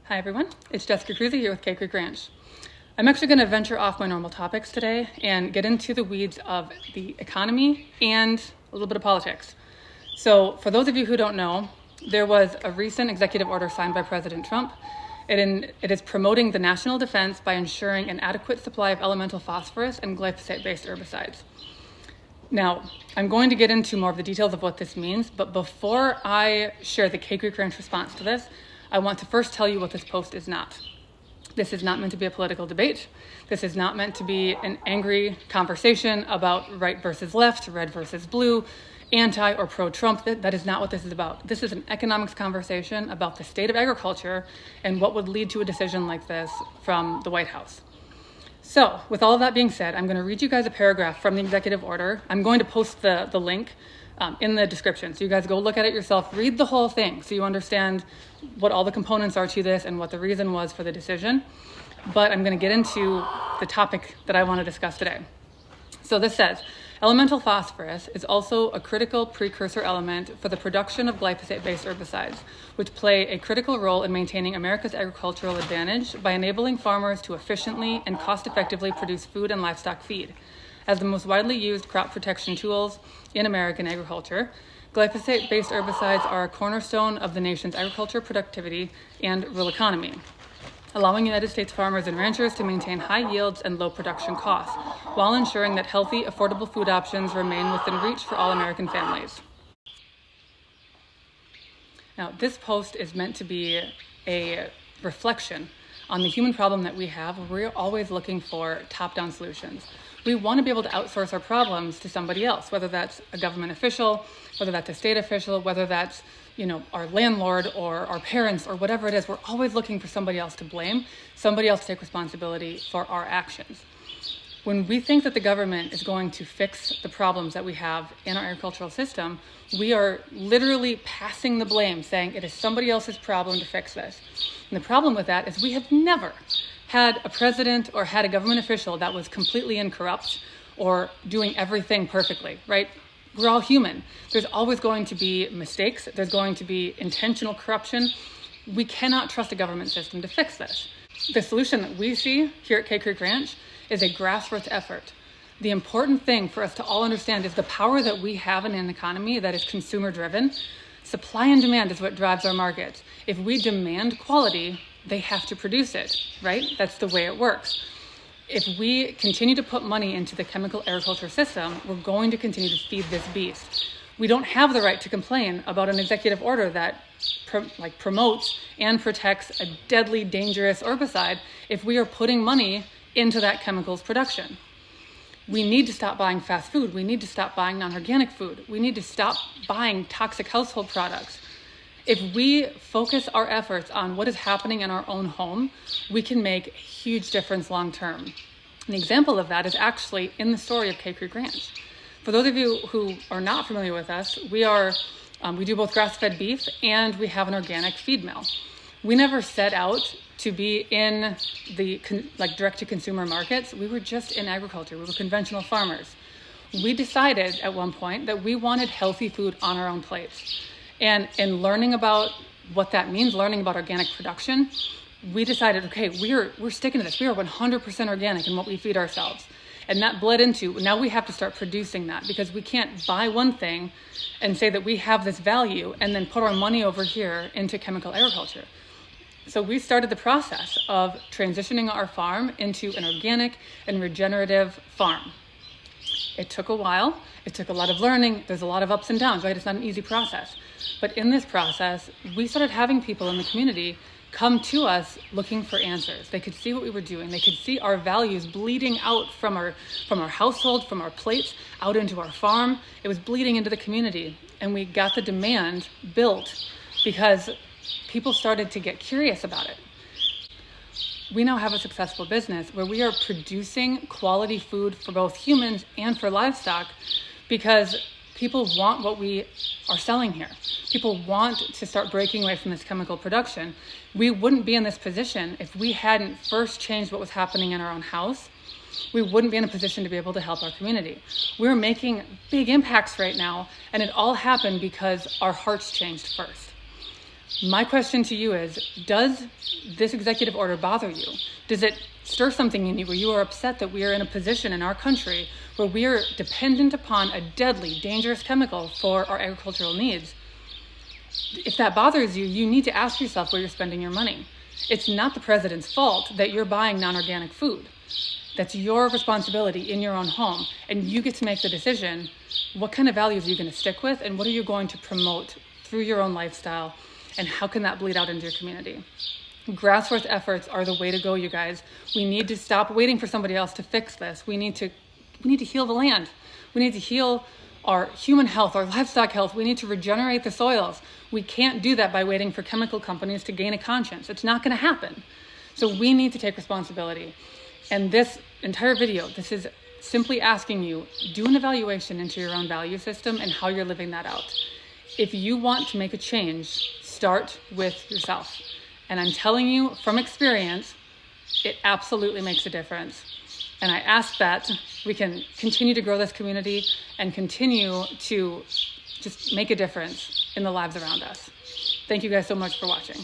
Hi everyone, it's Jessica Cruzy here with Cave Creek Ranch. I'm actually going to venture off my normal topics today and get into the weeds of the economy and a little bit of politics. So for those of you who don't know, there was a recent executive order signed by President Trump. It is promoting the national defense by ensuring an adequate supply of elemental phosphorus and glyphosate-based herbicides. Now, I'm going to get into more of the details of what this means, but before I share the Cave Creek Ranch response to this, I want to first tell you what this post is not. This is not meant to be a political debate. This is not meant to be an angry conversation about right versus left, red versus blue, anti or pro-Trump. That is not what this is about. This is an economics conversation about the state of agriculture and what would lead to a decision like this from the White House. So with all of that being said, I'm going to read you guys a paragraph from the executive order. I'm going to post the link in the description. So you guys go look at it yourself, read the whole thing so you understand what all the components are to this and what the reason was for the decision. But I'm going to get into the topic that I want to discuss today. So this says, elemental phosphorus is also a critical precursor element for the production of glyphosate-based herbicides, which play a critical role in maintaining America's agricultural advantage by enabling farmers to efficiently and cost-effectively produce food and livestock feed. As the most widely used crop protection tools in American agriculture, glyphosate-based herbicides are a cornerstone of the nation's agriculture productivity and rural economy, allowing United States farmers and ranchers to maintain high yields and low production costs, while ensuring that healthy, affordable food options remain within reach for all American families. Now, this post is meant to be a reflection on the human problem that we have. We're always looking for top-down solutions. We want to be able to outsource our problems to somebody else, whether that's a government official, whether that's a state official, whether that's, our landlord or our parents or whatever it is. We're always looking for somebody else to blame, somebody else to take responsibility for our actions. When we think that the government is going to fix the problems that we have in our agricultural system, we are literally passing the blame, saying it is somebody else's problem to fix this. And the problem with that is we have never had a president or had a government official that was completely incorrupt or doing everything perfectly, right? We're all human. There's always going to be mistakes. There's going to be intentional corruption. We cannot trust a government system to fix this. The solution that we see here at Cave Creek Ranch is a grassroots effort. The important thing for us to all understand is the power that we have in an economy that is consumer driven. Supply and demand is what drives our markets. If we demand quality, they have to produce it, right? That's the way it works. If we continue to put money into the chemical agriculture system, we're going to continue to feed this beast. We don't have the right to complain about an executive order that promotes and protects a deadly, dangerous herbicide if we are putting money into that chemicals production. We need to stop buying fast food. We need to stop buying non-organic food. We need to stop buying toxic household products. If we focus our efforts on what is happening in our own home, we can make a huge difference long term. An example of that is actually in the story of Cave Creek Ranch. For those of you who are not familiar with us, we do both grass-fed beef and we have an organic feed mill. We never set out to be in the direct-to-consumer markets. We were just in agriculture. We were conventional farmers. We decided at one point that we wanted healthy food on our own plates. And in learning about what that means, learning about organic production, we decided, okay, we're sticking to this. We are 100% organic in what we feed ourselves. And that bled into, now we have to start producing that, because we can't buy one thing and say that we have this value and then put our money over here into chemical agriculture. So we started the process of transitioning our farm into an organic and regenerative farm. It took a while. It took a lot of learning. There's a lot of ups and downs, right? It's not an easy process. But in this process, we started having people in the community come to us looking for answers. They could see what we were doing. They could see our values bleeding out from our household, from our plates, out into our farm. It was bleeding into the community. And we got the demand built because people started to get curious about it. We now have a successful business where we are producing quality food for both humans and for livestock because people want what we are selling here. People want to start breaking away from this chemical production. We wouldn't be in this position if we hadn't first changed what was happening in our own house. We wouldn't be in a position to be able to help our community. We're making big impacts right now, and it all happened because our hearts changed first. My question to you is, does this executive order bother you? Does it stir something in you where you are upset that we are in a position in our country where we are dependent upon a deadly, dangerous chemical for our agricultural needs? If that bothers you, you need to ask yourself where you're spending your money. It's not the president's fault that you're buying non-organic food. That's your responsibility in your own home. And you get to make the decision, what kind of values are you going to stick with and what are you going to promote through your own lifestyle, and how can that bleed out into your community? Grassroots efforts are the way to go, you guys. We need to stop waiting for somebody else to fix this. We need to heal the land. We need to heal our human health, our livestock health. We need to regenerate the soils. We can't do that by waiting for chemical companies to gain a conscience. It's not going to happen. So we need to take responsibility. And this entire video, this is simply asking you, do an evaluation into your own value system and how you're living that out. If you want to make a change, start with yourself. And I'm telling you from experience, it absolutely makes a difference. And I ask that we can continue to grow this community and continue to just make a difference in the lives around us. Thank you guys so much for watching.